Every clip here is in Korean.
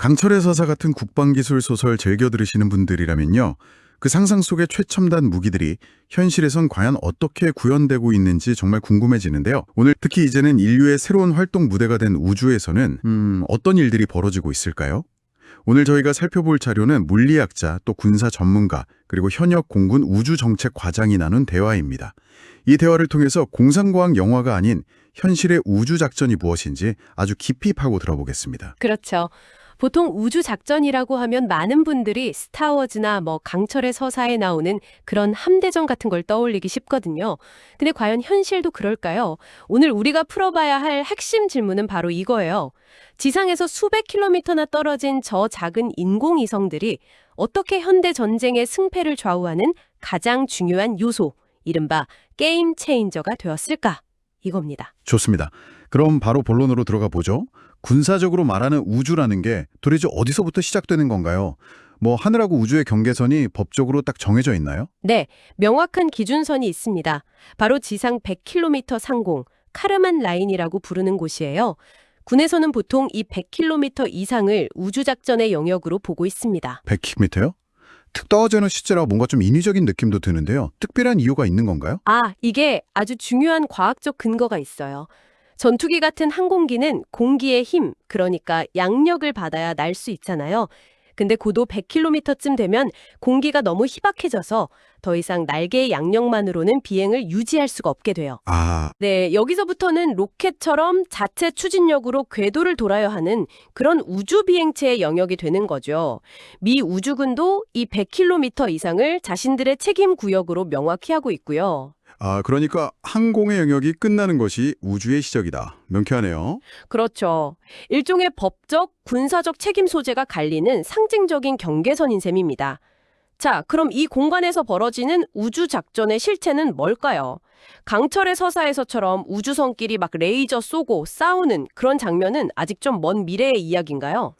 강철의 서사 같은 국방기술 소설 즐겨 들으시는 분들이라면요. 그 상상 속의 최첨단 무기들이 현실에선 과연 어떻게 구현되고 있는지 정말 궁금해지는데요. 오늘 특히 이제는 인류의 새로운 활동 무대가 된 우주에서는 어떤 일들이 벌어지고 있을까요? 오늘 저희가 살펴볼 자료는 물리학자, 또 군사 전문가, 그리고 현역 공군 우주정책 과장이 나눈 대화입니다. 이 대화를 통해서 공상과학 영화가 아닌 현실의 우주작전이 무엇인지 아주 깊이 파고 들어보겠습니다. 그렇죠. 보통 우주작전이라고 하면 많은 분들이 스타워즈나 강철의 서사에 나오는 그런 함대전 같은 걸 떠올리기 쉽거든요. 근데 과연 현실도 그럴까요? 오늘 우리가 풀어봐야 할 핵심 질문은 바로 이거예요. 지상에서 수백 킬로미터나 떨어진 저 작은 인공위성들이 어떻게 현대 전쟁의 승패를 좌우하는 가장 중요한 요소, 이른바 게임 체인저가 되었을까? 이겁니다. 좋습니다. 그럼 바로 본론으로 들어가 보죠. 군사적으로 말하는 우주라는 게 도대체 어디서부터 시작되는 건가요? 하늘하고 우주의 경계선이 법적으로 딱 정해져 있나요? 네, 명확한 기준선이 있습니다. 바로 지상 100km 상공, 카르만 라인이라고 부르는 곳이에요. 군에서는 보통 이 100km 이상을 우주작전의 영역으로 보고 있습니다. 100km요? 툭 떨어지는 시제라 뭔가 좀 인위적인 느낌도 드는데요. 특별한 이유가 있는 건가요? 이게 아주 중요한 과학적 근거가 있어요. 전투기 같은 항공기는 공기의 힘, 그러니까 양력을 받아야 날 수 있잖아요. 근데 고도 100km쯤 되면 공기가 너무 희박해져서 더 이상 날개의 양력만으로는 비행을 유지할 수가 없게 돼요. 네, 여기서부터는 로켓처럼 자체 추진력으로 궤도를 돌아야 하는 그런 우주 비행체의 영역이 되는 거죠. 미 우주군도 이 100km 이상을 자신들의 책임 구역으로 명확히 하고 있고요. 그러니까 항공의 영역이 끝나는 것이 우주의 시작이다. 명쾌하네요. 그렇죠. 일종의 법적, 군사적 책임 소재가 갈리는 상징적인 경계선인 셈입니다. 자, 그럼 이 공간에서 벌어지는 우주작전의 실체는 뭘까요? 강철의 서사에서처럼 우주선끼리 막 레이저 쏘고 싸우는 그런 장면은 아직 좀 먼 미래의 이야기인가요?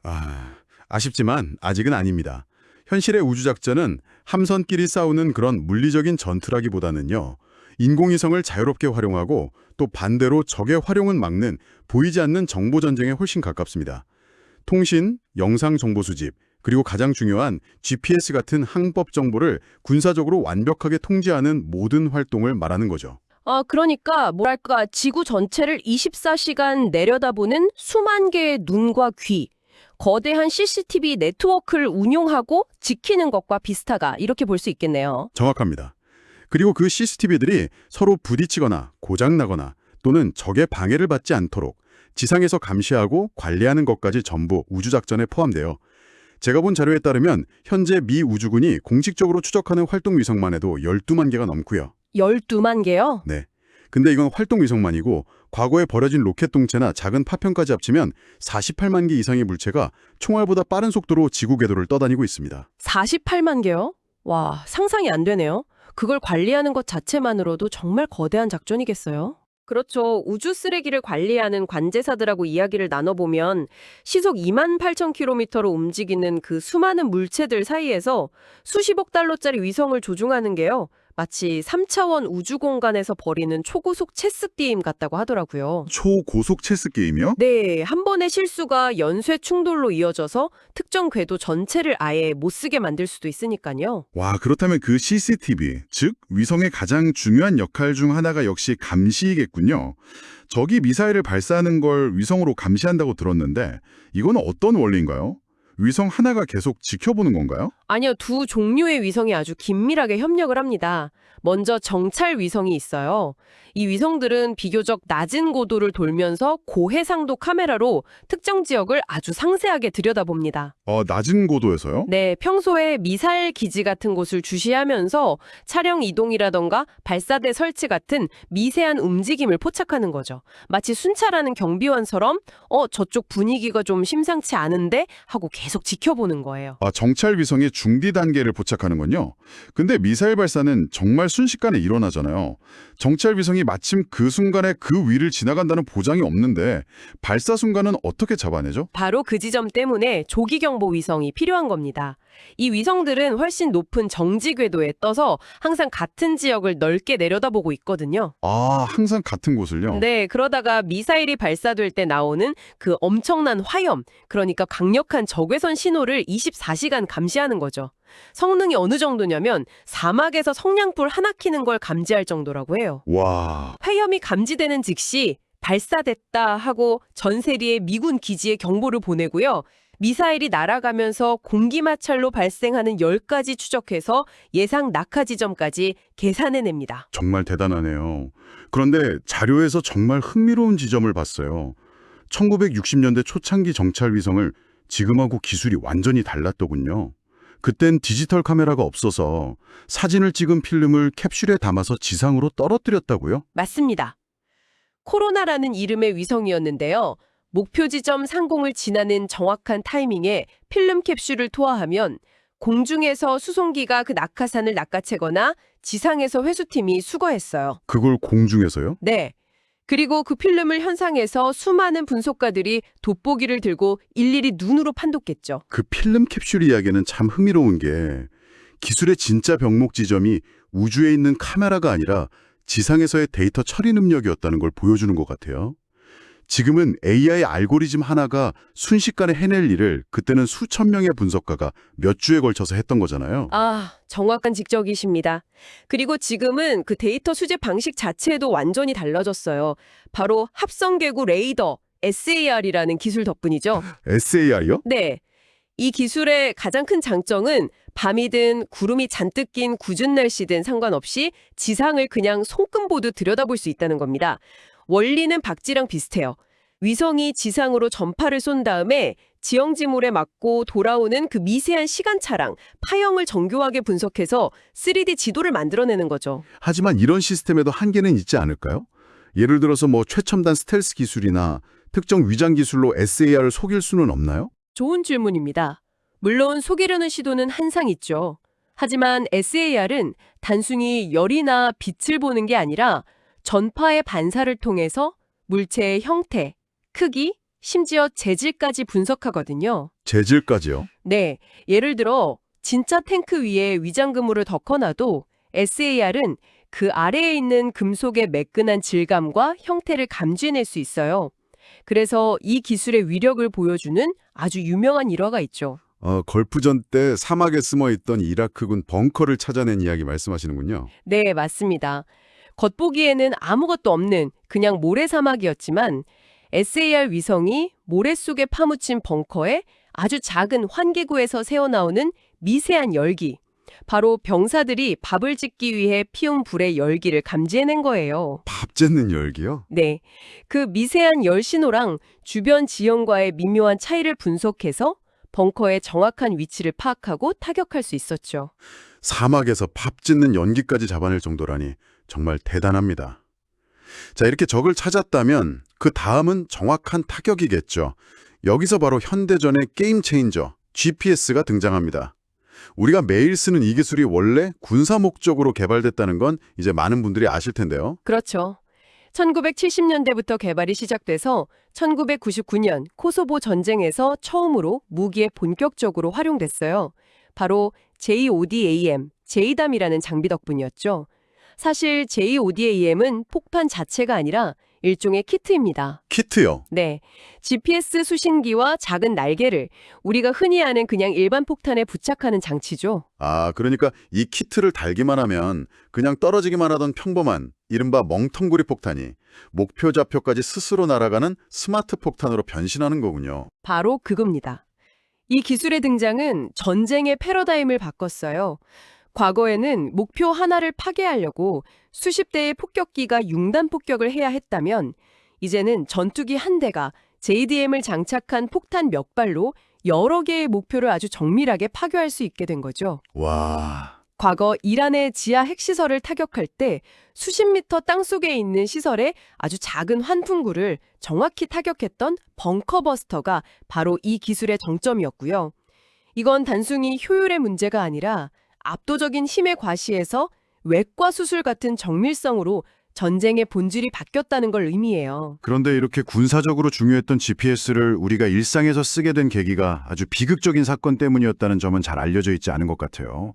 아쉽지만 아직은 아닙니다. 현실의 우주작전은 함선끼리 싸우는 그런 물리적인 전투라기보다는요. 인공위성을 자유롭게 활용하고 또 반대로 적의 활용은 막는 보이지 않는 정보전쟁에 훨씬 가깝습니다. 통신, 영상 정보 수집, 그리고 가장 중요한 GPS 같은 항법 정보를 군사적으로 완벽하게 통제하는 모든 활동을 말하는 거죠. 그러니까 지구 전체를 24시간 내려다보는 수만 개의 눈과 귀, 거대한 CCTV 네트워크를 운용하고 지키는 것과 비슷하다, 이렇게 볼 수 있겠네요. 정확합니다. 그리고 그 CCTV들이 서로 부딪히거나 고장나거나 또는 적의 방해를 받지 않도록 지상에서 감시하고 관리하는 것까지 전부 우주작전에 포함돼요. 제가 본 자료에 따르면 현재 미 우주군이 공식적으로 추적하는 활동위성만 해도 12만 개가 넘고요. 12만 개요? 네. 근데 이건 활동위성만이고 과거에 버려진 로켓 동체나 작은 파편까지 합치면 48만 개 이상의 물체가 총알보다 빠른 속도로 지구 궤도를 떠다니고 있습니다. 48만 개요? 와, 상상이 안 되네요. 그걸 관리하는 것 자체만으로도 정말 거대한 작전이겠어요? 그렇죠. 우주 쓰레기를 관리하는 관제사들하고 이야기를 나눠보면 시속 28,000km로 움직이는 그 수많은 물체들 사이에서 수십억 달러짜리 위성을 조종하는 게요. 마치 3차원 우주 공간에서 벌이는 초고속 체스 게임 같다고 하더라고요. 초고속 체스 게임이요? 네, 한 번의 실수가 연쇄 충돌로 이어져서 특정 궤도 전체를 아예 못 쓰게 만들 수도 있으니까요. 와, 그렇다면 그 CCTV, 즉 위성의 가장 중요한 역할 중 하나가 역시 감시이겠군요. 적이 미사일을 발사하는 걸 위성으로 감시한다고 들었는데 이건 어떤 원리인가요? 위성 하나가 계속 지켜보는 건가요? 아니요, 두 종류의 위성이 아주 긴밀하게 협력을 합니다. 먼저 정찰 위성이 있어요. 이 위성들은 비교적 낮은 고도를 돌면서 고해상도 카메라로 특정 지역을 아주 상세하게 들여다봅니다. 낮은 고도에서요? 네, 평소에 미사일 기지 같은 곳을 주시하면서 차량 이동이라던가 발사대 설치 같은 미세한 움직임을 포착하는 거죠. 마치 순찰하는 경비원처럼 저쪽 분위기가 좀 심상치 않은데 하고 계속 지켜보는 거예요. 정찰 위성의 중디 단계를 포착하는군요. 근데 미사일 발사는 정말 순식간에 일어나잖아요. 정찰 위성이 마침 그 순간에 그 위를 지나간다는 보장이 없는데 발사 순간은 어떻게 잡아내죠? 바로 그 지점 때문에 조기경보 위성이 필요한 겁니다. 이 위성들은 훨씬 높은 정지 궤도에 떠서 항상 같은 지역을 넓게 내려다보고 있거든요. 아, 항상 같은 곳을요? 네, 그러다가 미사일이 발사될 때 나오는 그 엄청난 화염, 그러니까 강력한 적외선 신호를 24시간 감시하는 거죠. 성능이 어느 정도냐면 사막에서 성냥불 하나 켜는 걸 감지할 정도라고 해요. 와, 화염이 감지되는 즉시 발사됐다 하고 전 세계의 미군 기지에 경보를 보내고요. 미사일이 날아가면서 공기 마찰로 발생하는 열까지 추적해서 예상 낙하 지점까지 계산해냅니다. 정말 대단하네요. 그런데 자료에서 정말 흥미로운 지점을 봤어요. 1960년대 초창기 정찰 위성을 지금하고 기술이 완전히 달랐더군요. 그땐 디지털 카메라가 없어서 사진을 찍은 필름을 캡슐에 담아서 지상으로 떨어뜨렸다고요? 맞습니다. 코로나라는 이름의 위성이었는데요. 목표 지점 상공을 지나는 정확한 타이밍에 필름 캡슐을 투하하면 공중에서 수송기가 그 낙하산을 낚아채거나 지상에서 회수팀이 수거했어요. 그걸 공중에서요? 네. 그리고 그 필름을 현상에서 수많은 분석가들이 돋보기를 들고 일일이 눈으로 판독했죠. 그 필름 캡슐 이야기는 참 흥미로운 게 기술의 진짜 병목 지점이 우주에 있는 카메라가 아니라 지상에서의 데이터 처리 능력이었다는 걸 보여주는 것 같아요. 지금은 AI 알고리즘 하나가 순식간에 해낼 일을 그때는 수천 명의 분석가가 몇 주에 걸쳐서 했던 거잖아요. 아, 정확한 직적이십니다. 그리고 지금은 그 데이터 수집 방식 자체도 완전히 달라졌어요. 바로 합성계구 레이더, SAR이라는 기술 덕분이죠. SAR이요? 네. 이 기술의 가장 큰 장점은 밤이든 구름이 잔뜩 낀 궂은 날씨든 상관없이 지상을 그냥 손금보듯 들여다볼 수 있다는 겁니다. 원리는 박쥐랑 비슷해요. 위성이 지상으로 전파를 쏜 다음에 지형지물에 맞고 돌아오는 그 미세한 시간차랑 파형을 정교하게 분석해서 3D 지도를 만들어내는 거죠. 하지만 이런 시스템에도 한계는 있지 않을까요? 예를 들어서 최첨단 스텔스 기술이나 특정 위장 기술로 SAR을 속일 수는 없나요? 좋은 질문입니다. 물론 속이려는 시도는 항상 있죠. 하지만 SAR은 단순히 열이나 빛을 보는 게 아니라 전파의 반사를 통해서 물체의 형태, 크기, 심지어 재질까지 분석하거든요. 재질까지요? 네, 예를 들어 진짜 탱크 위에 위장금물을 덮어놔도 SAR은 그 아래에 있는 금속의 매끈한 질감과 형태를 감지해낼 수 있어요. 그래서 이 기술의 위력을 보여주는 아주 유명한 일화가 있죠. 걸프전 때 사막에 숨어있던 이라크군 벙커를 찾아낸 이야기 말씀하시는군요. 네, 맞습니다. 겉보기에는 아무것도 없는 그냥 모래사막이었지만 SAR 위성이 모래 속에 파묻힌 벙커에 아주 작은 환기구에서 새어나오는 미세한 열기, 바로 병사들이 밥을 짓기 위해 피운 불의 열기를 감지해낸 거예요. 밥 짓는 열기요? 네, 그 미세한 열 신호랑 주변 지형과의 미묘한 차이를 분석해서 벙커의 정확한 위치를 파악하고 타격할 수 있었죠. 사막에서 밥 짓는 연기까지 잡아낼 정도라니 정말 대단합니다. 자, 이렇게 적을 찾았다면 그 다음은 정확한 타격이겠죠. 여기서 바로 현대전의 게임 체인저, GPS가 등장합니다. 우리가 매일 쓰는 이 기술이 원래 군사 목적으로 개발됐다는 건 이제 많은 분들이 아실 텐데요. 그렇죠. 1970년대부터 개발이 시작돼서 1999년 코소보 전쟁에서 처음으로 무기에 본격적으로 활용됐어요. 바로 JODAM, JDAM이라는 장비 덕분이었죠. 사실 JODAM은 폭탄 자체가 아니라 일종의 키트입니다. 키트요? 네, GPS 수신기와 작은 날개를 우리가 흔히 아는 그냥 일반 폭탄에 부착하는 장치죠. 아, 그러니까 이 키트를 달기만 하면 그냥 떨어지기만 하던 평범한 이른바 멍텅구리 폭탄이 목표 좌표까지 스스로 날아가는 스마트 폭탄으로 변신하는 거군요. 바로 그겁니다. 이 기술의 등장은 전쟁의 패러다임을 바꿨어요. 과거에는 목표 하나를 파괴하려고 수십 대의 폭격기가 융단 폭격을 해야 했다면 이제는 전투기 한 대가 JDM을 장착한 폭탄 몇 발로 여러 개의 목표를 아주 정밀하게 파괴할 수 있게 된 거죠. 와, 과거 이란의 지하 핵시설을 타격할 때 수십 미터 땅속에 있는 시설에 아주 작은 환풍구를 정확히 타격했던 벙커버스터가 바로 이 기술의 정점이었고요. 이건 단순히 효율의 문제가 아니라 압도적인 힘의 과시에서 외과 수술 같은 정밀성으로 전쟁의 본질이 바뀌었다는 걸 의미해요. 그런데 이렇게 군사적으로 중요했던 GPS를 우리가 일상에서 쓰게 된 계기가 아주 비극적인 사건 때문이었다는 점은 잘 알려져 있지 않은 것 같아요.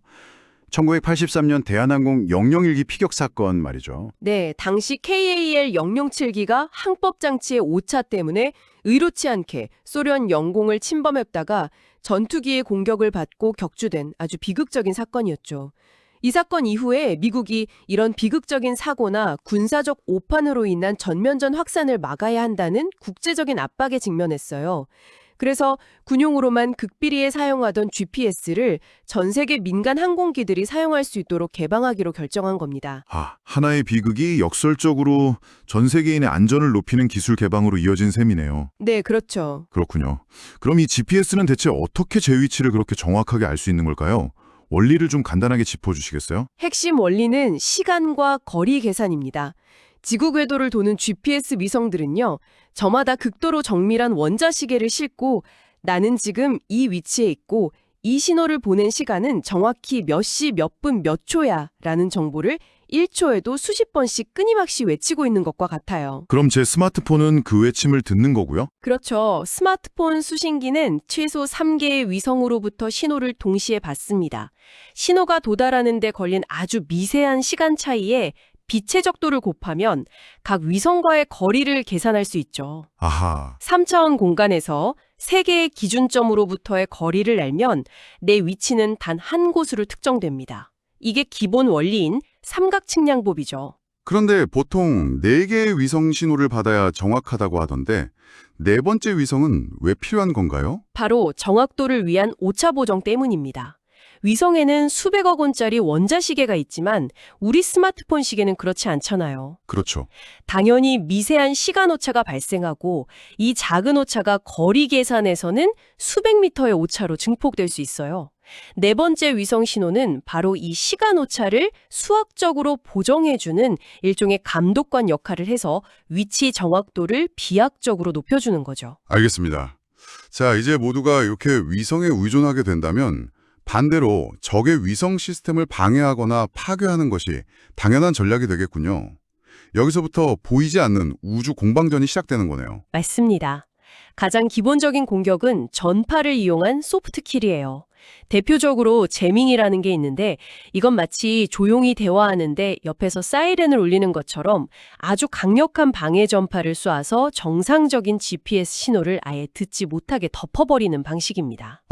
1983년 대한항공 001기 피격 사건 말이죠. 네, 당시 KAL 007기가 항법 장치의 오차 때문에 의도치 않게 소련 영공을 침범했다가 전투기의 공격을 받고 격추된 아주 비극적인 사건이었죠. 이 사건 이후에 미국이 이런 비극적인 사고나 군사적 오판으로 인한 전면전 확산을 막아야 한다는 국제적인 압박에 직면했어요. 그래서 군용으로만 극비리에 사용하던 GPS를 전 세계 민간 항공기들이 사용할 수 있도록 개방하기로 결정한 겁니다. 하나의 비극이 역설적으로 전 세계인의 안전을 높이는 기술 개방으로 이어진 셈이네요. 네, 그렇죠. 그렇군요. 그럼 이 GPS는 대체 어떻게 제 위치를 그렇게 정확하게 알 수 있는 걸까요? 원리를 좀 간단하게 짚어주시겠어요? 핵심 원리는 시간과 거리 계산입니다. 지구 궤도를 도는 GPS 위성들은요, 저마다 극도로 정밀한 원자시계를 싣고 나는 지금 이 위치에 있고 이 신호를 보낸 시간은 정확히 몇 시 몇 분 몇 초야 라는 정보를 1초에도 수십 번씩 끊임없이 외치고 있는 것과 같아요. 그럼 제 스마트폰은 그 외침을 듣는 거고요? 그렇죠. 스마트폰 수신기는 최소 3개의 위성으로부터 신호를 동시에 받습니다. 신호가 도달하는 데 걸린 아주 미세한 시간 차이에 빛의 적도를 곱하면 각 위성과의 거리를 계산할 수 있죠. 아하, 3차원 공간에서 3개의 기준점으로부터의 거리를 알면 내 위치는 단 한 곳으로 특정됩니다. 이게 기본 원리인 삼각측량법이죠. 그런데 보통 4개의 위성 신호를 받아야 정확하다고 하던데 4번째 위성은 왜 필요한 건가요? 바로 정확도를 위한 오차 보정 때문입니다. 위성에는 수백억 원짜리 원자시계가 있지만 우리 스마트폰 시계는 그렇지 않잖아요. 그렇죠. 당연히 미세한 시간 오차가 발생하고 이 작은 오차가 거리 계산에서는 수백 미터의 오차로 증폭될 수 있어요. 4번째 위성 신호는 바로 이 시간 오차를 수학적으로 보정해주는 일종의 감독관 역할을 해서 위치 정확도를 비약적으로 높여주는 거죠. 알겠습니다. 자, 이제 모두가 이렇게 위성에 의존하게 된다면 반대로 적의 위성 시스템을 방해하거나 파괴하는 것이 당연한 전략이 되겠군요. 여기서부터 보이지 않는 우주 공방전이 시작되는 거네요. 맞습니다. 가장 기본적인 공격은 전파를 이용한 소프트킬이에요. 대표적으로 재밍이라는 게 있는데 이건 마치 조용히 대화하는데 옆에서 사이렌을 울리는 것처럼 아주 강력한 방해 전파를 쏘아서 정상적인 GPS 신호를 아예 듣지 못하게 덮어버리는 방식입니다.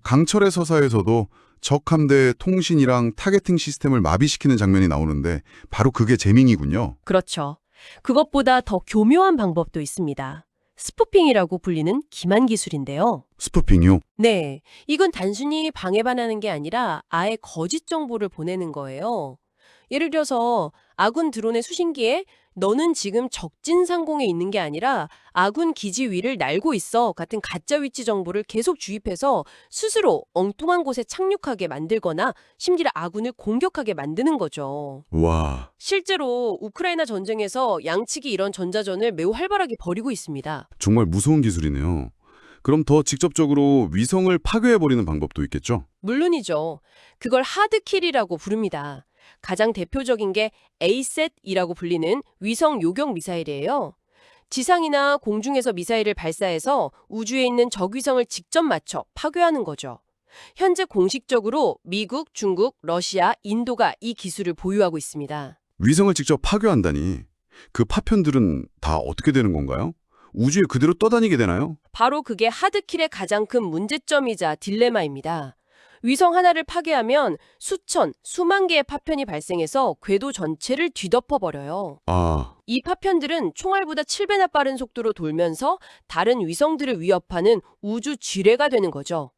강철의 서사에서도 적 함대의 통신이랑 타겟팅 시스템을 마비시키는 장면이 나오는데 바로 그게 재밍이군요. 그렇죠. 그것보다 더 교묘한 방법도 있습니다. 스푸핑이라고 불리는 기만 기술인데요. 스푸핑이요? 네, 이건 단순히 방해만 하는 게 아니라 아예 거짓 정보를 보내는 거예요. 예를 들어서 아군 드론의 수신기에 너는 지금 적진 상공에 있는 게 아니라 아군 기지 위를 날고 있어 같은 가짜 위치 정보를 계속 주입해서 스스로 엉뚱한 곳에 착륙하게 만들거나 심지어 아군을 공격하게 만드는 거죠. 와, 실제로 우크라이나 전쟁에서 양측이 이런 전자전을 매우 활발하게 벌이고 있습니다. 정말 무서운 기술이네요. 그럼 더 직접적으로 위성을 파괴해버리는 방법도 있겠죠? 물론이죠. 그걸 하드킬이라고 부릅니다. 가장 대표적인 게 ASAT이라고 불리는 위성 요격 미사일이에요. 지상이나 공중에서 미사일을 발사해서 우주에 있는 적위성을 직접 맞춰 파괴하는 거죠. 현재 공식적으로 미국, 중국, 러시아, 인도가 이 기술을 보유하고 있습니다. 위성을 직접 파괴한다니 그 파편들은 다 어떻게 되는 건가요? 우주에 그대로 떠다니게 되나요? 바로 그게 하드킬의 가장 큰 문제점이자 딜레마입니다. 위성 하나를 파괴하면 수천, 수만 개의 파편이 발생해서 궤도 전체를 뒤덮어버려요. 이 파편들은 총알보다 7배나 빠른 속도로 돌면서 다른 위성들을 위협하는 우주 쥐레가 되는 거죠.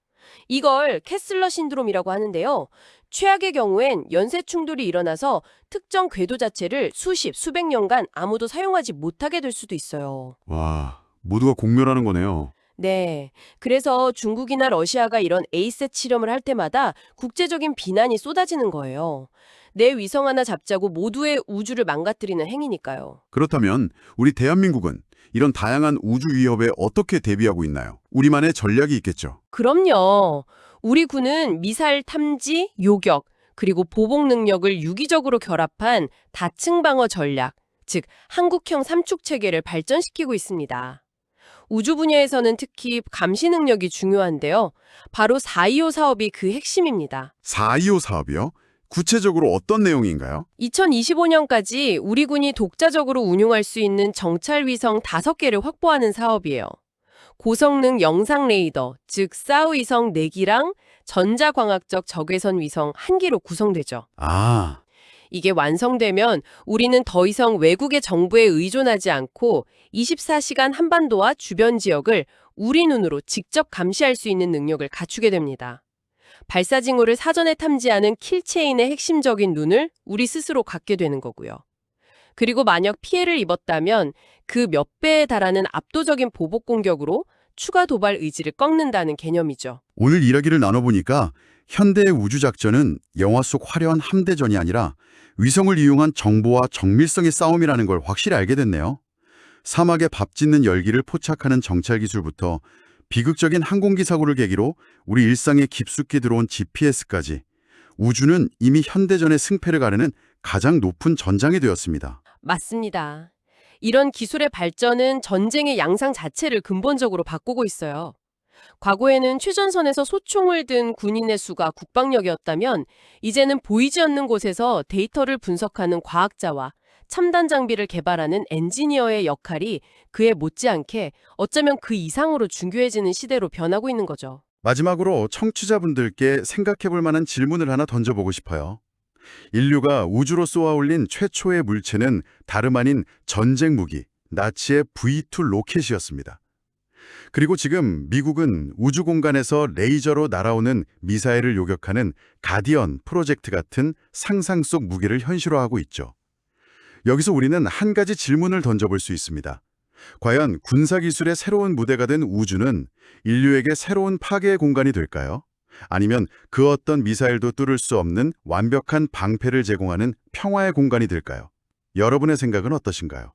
이걸 캐슬러 신드롬이라고 하는데요. 최악의 경우엔 연쇄 충돌이 일어나서 특정 궤도 자체를 수십, 수백 년간 아무도 사용하지 못하게 될 수도 있어요. 와, 모두가 공멸하는 거네요. 네. 그래서 중국이나 러시아가 이런 에이셋 실험을 할 때마다 국제적인 비난이 쏟아지는 거예요. 내 위성 하나 잡자고 모두의 우주를 망가뜨리는 행위니까요. 그렇다면 우리 대한민국은 이런 다양한 우주 위협에 어떻게 대비하고 있나요? 우리만의 전략이 있겠죠. 그럼요. 우리 군은 미사일 탐지, 요격, 그리고 보복 능력을 유기적으로 결합한 다층 방어 전략, 즉 한국형 삼축 체계를 발전시키고 있습니다. 우주 분야에서는 특히 감시 능력이 중요한데요. 바로 425 사업이 그 핵심입니다. 425 사업이요? 구체적으로 어떤 내용인가요? 2025년까지 우리 군이 독자적으로 운용할 수 있는 정찰 위성 5개를 확보하는 사업이에요. 고성능 영상 레이더, 즉 사우 위성 4기랑 전자광학적 적외선 위성 1기로 구성되죠. 아, 이게 완성되면 우리는 더 이상 외국의 정보에 의존하지 않고 24시간 한반도와 주변 지역을 우리 눈으로 직접 감시할 수 있는 능력을 갖추게 됩니다. 발사 징후를 사전에 탐지하는 킬체인의 핵심적인 눈을 우리 스스로 갖게 되는 거고요. 그리고 만약 피해를 입었다면 그 몇 배에 달하는 압도적인 보복 공격으로 추가 도발 의지를 꺾는다는 개념이죠. 오늘 이야기를 나눠보니까 현대의 우주작전은 영화 속 화려한 함대전이 아니라 위성을 이용한 정보와 정밀성의 싸움이라는 걸 확실히 알게 됐네요. 사막에 밥 짓는 열기를 포착하는 정찰 기술부터 비극적인 항공기 사고를 계기로 우리 일상에 깊숙이 들어온 GPS까지 우주는 이미 현대전의 승패를 가르는 가장 높은 전장이 되었습니다. 맞습니다. 이런 기술의 발전은 전쟁의 양상 자체를 근본적으로 바꾸고 있어요. 과거에는 최전선에서 소총을 든 군인의 수가 국방력이었다면 이제는 보이지 않는 곳에서 데이터를 분석하는 과학자와 첨단 장비를 개발하는 엔지니어의 역할이 그에 못지않게 어쩌면 그 이상으로 중요해지는 시대로 변하고 있는 거죠. 마지막으로 청취자분들께 생각해볼 만한 질문을 하나 던져보고 싶어요. 인류가 우주로 쏘아올린 최초의 물체는 다름 아닌 전쟁 무기, 나치의 V2 로켓이었습니다. 그리고 지금 미국은 우주 공간에서 레이저로 날아오는 미사일을 요격하는 가디언 프로젝트 같은 상상 속 무기를 현실화하고 있죠. 여기서 우리는 한 가지 질문을 던져볼 수 있습니다. 과연 군사기술의 새로운 무대가 된 우주는 인류에게 새로운 파괴의 공간이 될까요? 아니면 그 어떤 미사일도 뚫을 수 없는 완벽한 방패를 제공하는 평화의 공간이 될까요? 여러분의 생각은 어떠신가요?